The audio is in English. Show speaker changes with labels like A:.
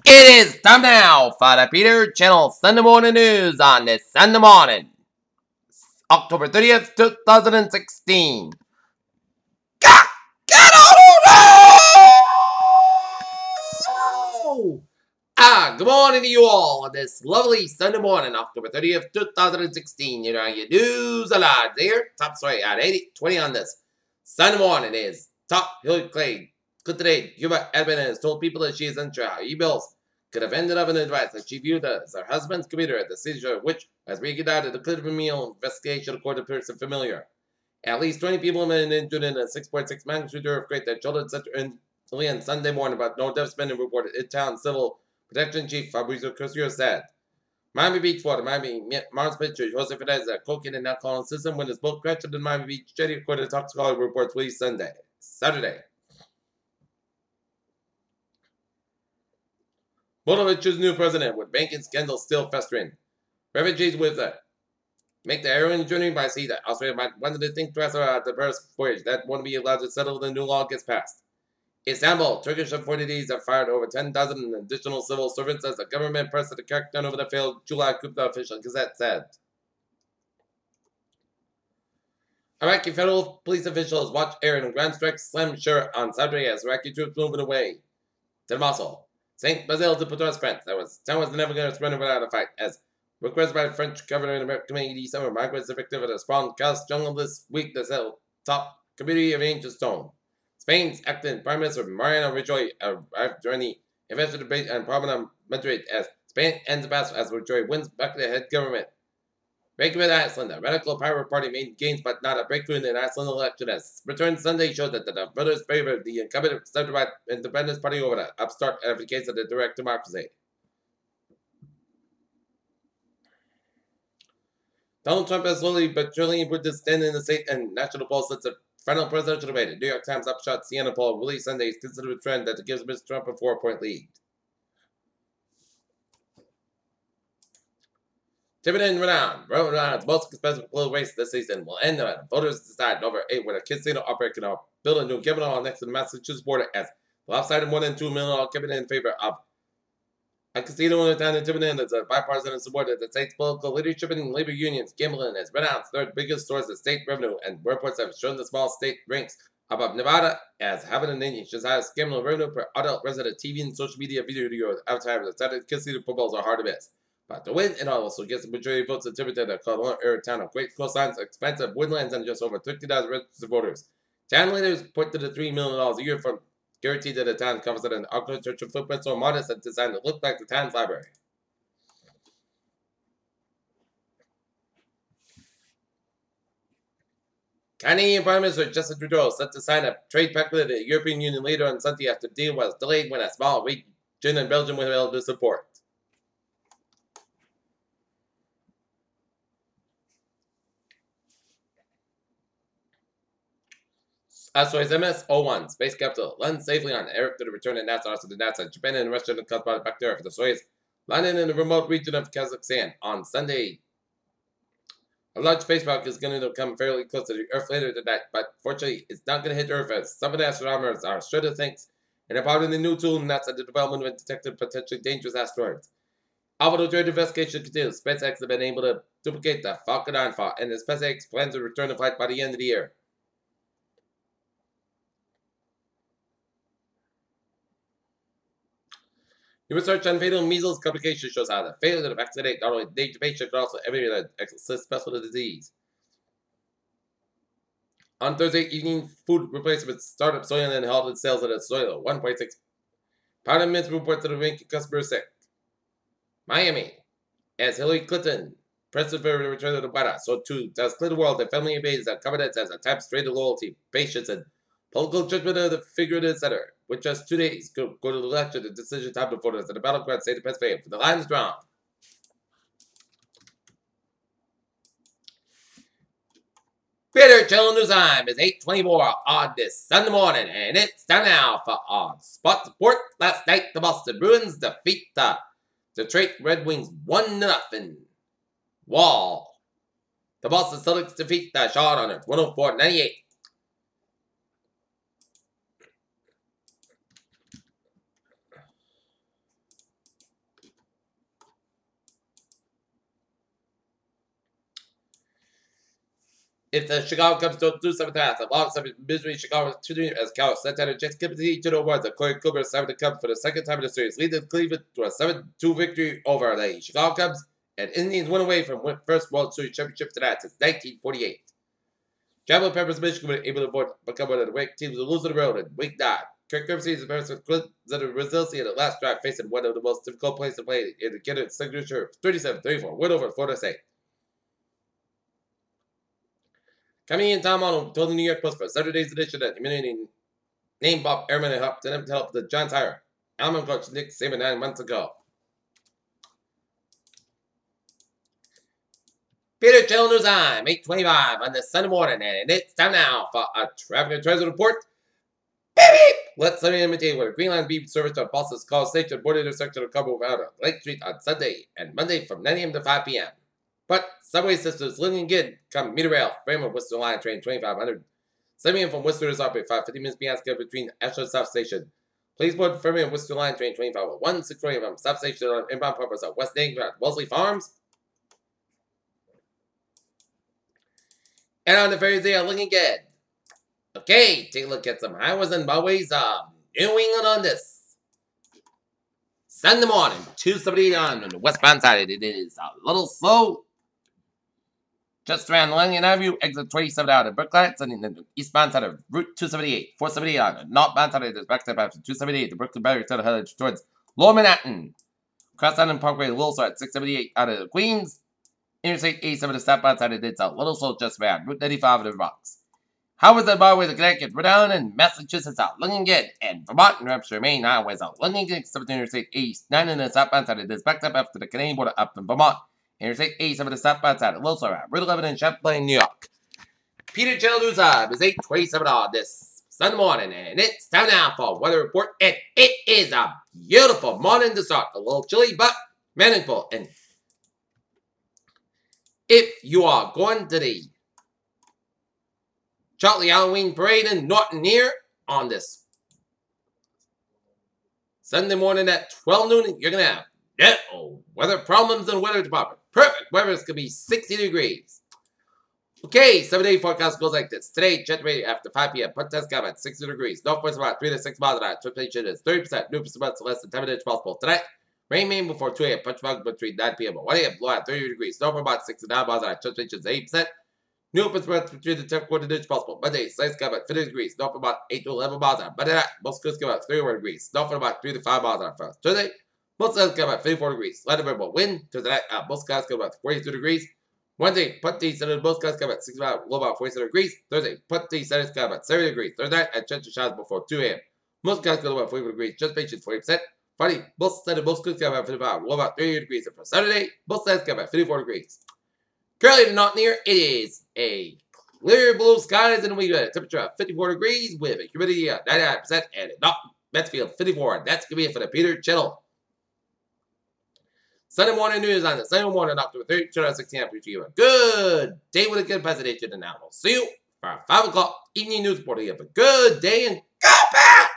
A: It is time now for the Peter Channel Sunday Morning News on this Sunday morning, October 30th, 2016. Get on! Good morning to you all on this lovely Sunday morning, October 30th, 2016. You know, your news a lot there. Top story at 80-20 on this Sunday morning is top Hillary Clay. Good today, Cuba Edmund has told people that she is unsure how e-bills could have ended up in the advice that she viewed as her husband's computer at the seizure, which has reeked out of the Clinton meal investigation according to person familiar. At least 20 people have been injured in a 6.6 magnitude earthquake that jolted Central Italy on Sunday morning, but no deaths been reported. In-town civil protection chief Fabrizio Curcio said. Miami Beach, Florida. Miami Mars pitcher Jose Fernandez, a cocaine and alcohol system when his boat crashed in Miami Beach jetty, according to toxicology reports released Saturday. Bonovich's new president, with banking scandal still festering. Refugees with make the heroin journey by sea that Australia might want to think twice about the Paris voyage that won't be allowed to settle the new law gets passed. Istanbul, Turkish authorities have fired over 10,000 additional civil servants as the government pressed the crackdown over the failed July coup, the official Gazette said. Iraqi federal police officials watched air and ground strikes slam shore on Saturday as Iraqi troops moving away to Mosul. St. Basile de Portos, France. Town was never going to surrender without a fight, as requested by the French governor in American community summer. Migrants effective at a sprawling chaos jungle this week that settled top community of ancient stone. Spain's acting Prime Minister Mariano Rajoy arrived during the investor debate on Parliament on Madrid as Spain ends the battle as Rajoy wins back to the head government. Breaking with Iceland, the Radical Pirate Party made gains but not a breakthrough in the Iceland election as return Sunday showed that the voters favored the incumbent Centre-Right Independence Party over the upstart advocates of the direct democracy. Donald Trump has slowly but surely improved his stand in the state and national polls since the final presidential debate. The New York Times upshot CNN poll released Sunday is considered a trend that gives Mr. Trump a 4-point lead. Dividend Rhode Island's most expensive political race this season will end when voters decide over 8 when a casino operator can build a new cabin hall next to the Massachusetts border as the lopsided more than $2 million cabin in favor of a casino in the town of Tiverton is a bipartisan support of the state's political leadership and labor unions. Gambling is Rhode Island's third biggest source of state revenue, and reports have shown the small state ranks above Nevada as having the nation's highest gambling revenue per adult resident. TV and social media video advertisers cited casino proposals are hard to miss. But to win, it also gets the majority of votes in Tiverton, a colonial area town of great coastlines, expensive woodlands, and just over 30,000 registered voters. Town leaders point to the $3 million a year from guaranteed that the town covers it an architectural footprint so modest and designed to look like the town's library. Canadian Prime Minister Justin Trudeau set to sign a trade pact with the European Union later on Sunday after the deal was delayed when a small region in Belgium withheld the support. Asteroids MS-01, space capsule, lands safely on Earth to the return of NASA to the NASA. Japan and Russia caused by back to Earth. The Soyuz landed in the remote region of Kazakhstan on Sunday. A large spacecraft is going to come fairly close to the Earth later tonight, but fortunately, it's not going to hit Earth as some of the astronomers are sure to think and about in the new tool NASA the development of detected potentially dangerous asteroids. Although the investigation continues, SpaceX has been able to duplicate the Falcon 9 flight, and the SpaceX plans to return the flight by the end of the year. New research on fatal measles complications shows how the failure to vaccinate not only endanger patients but also everyone that suspects of the disease. On Thursday evening, food replacement startup Soylent held its sales at a Soylent 1.6 pound of mints report to the ranking customer sick. Miami, as Hillary Clinton presses for the return of the White House, so too does Clinton World and family invades that covenants as a type straight of loyalty, patience, and political judgment of the figure in the center. With just 2 days go to the election, the decision time to voters in the battleground state of Pennsylvania for the Lions drawn. Peter Channel News Time is 8:24 on this Sunday morning, and it's time now for our spot report. Last night, the Boston Bruins defeat the Detroit Red Wings 1-0. Wall. The Boston Celtics defeat the Charlotte Hornets 104-98. If the Chicago Cubs don't do something fast, the long seven misery Chicago 2 as Cal sent out a Jets give the to the awards. Corey Kluber served the Cubs for the second time in the series, leading Cleveland to a 7-2 victory over the Chicago Cubs, and Indians went away from first World Series championship to that since 1948. Javelin Peppers Michigan were able to become one of the ranked teams to lose on the road, and Wake died. Kirk Cousins appearance with resiliency in the last drive, facing one of the most difficult plays to play in the Kennedy signature 37-34 win over Florida State. Coming in, Tom Arnold told the New York Post for Saturday's edition that community named Bob Airman and helped them to help the Giants hire Almond coach Nick Saban 9 months ago. Peter Chill News Time, 8:25 on this Sunday morning, and it's time now for a traffic and transit report. Beep, beep. Let's let me imitate what a Green Line beep service to Boston's College Station border intersection of Cabo Verde, Lake Street on Sunday and Monday from 9 a.m. to 5 p.m. But subway systems Lillian Gid come meter rail, Framer Worcester Line train 2500. 7 a.m. from Worcester is up at 5:50 minutes beyond schedule between Ashland South Station. Please board Framer Worcester Line train 2501, 6 a.m. from South Station on inbound purpose at West England at Wellesley Farms. And on the Thursday, I'm looking good. Okay, take a look at some highways and byways of New England on this Sunday morning, 278 on the westbound side. It is a little slow. Just around Lanyon Avenue, exit 27 out of Brookline, and the eastbound side of Route 278, 478 on the northbound side of the backside after 278, the Brooklyn Battery Center headed towards Lower Manhattan. Cross Island Parkway, Little at 678 out of Queens. Interstate 87 to southbound side of it's a little slow just around Route 95 of the Rocks. Highways and byways of Connecticut, Rhode Island, and Massachusetts out looking good, and Vermont and New Hampshire, Maine highways out looking good, except Interstate 89 in the southbound side of this backed up after the Canadian border up in Vermont. Interstate 87 to southbound side of Little around Route 11 in Champlain, New York. Peter Chill News Time is 8:27 on this Sunday morning, and it's time now for weather report, and it is a beautiful morning to start. A little chilly, but manageable, and if you are going to the Charlie Halloween Parade in Norton here on this Sunday morning at 12 noon, you're going to have no weather problems in the weather department. Perfect weather is going to be 60 degrees. Okay, 7-day forecast goes like this. Today, jet rate after 5 p.m. Put test cap at 60 degrees. Northwest about 3 to 6 miles an hour. Precipitation is 30%. New percent less than 10 minutes possible. Tonight, rain main before 2 a.m. Punch bug between 9 p.m. and 1 a.m. Blow at 30 degrees. North about 6 to 9 miles an hour. Precipitation is 8%. New percent between the 10 quarter inch possible. Monday, slice cap at 50 degrees. North about 8 to 11 miles an hour. Monday night, most coast cap at 31 degrees. North about 3 to 5 miles an hour. First Tuesday, most skies cap at 54 degrees. Light variable wind. Tuesday night, most skies cap at 42 degrees. Wednesday, put the center most skies cap at 65, low about 47 degrees. Thursday, put the center cap at 70 degrees. Thursday night, at chance of showers before 2 a.m. Most skies cap about 44 degrees. Just patience 40%. Friday, most skies cap at 55, low about 38 degrees. And for Saturday, most skies cap at 54 degrees. Currently, not near, it is a clear blue skies, and we got a temperature of 54 degrees with a humidity of 99% and a not Mansfield 54. And that's going to be it for the Peter Chittle Sunday morning news on the Sunday morning, October 3rd, 2016. I appreciate you a good day with a good presentation, and now we'll see you for our 5 o'clock evening news report. You have a good day and go back!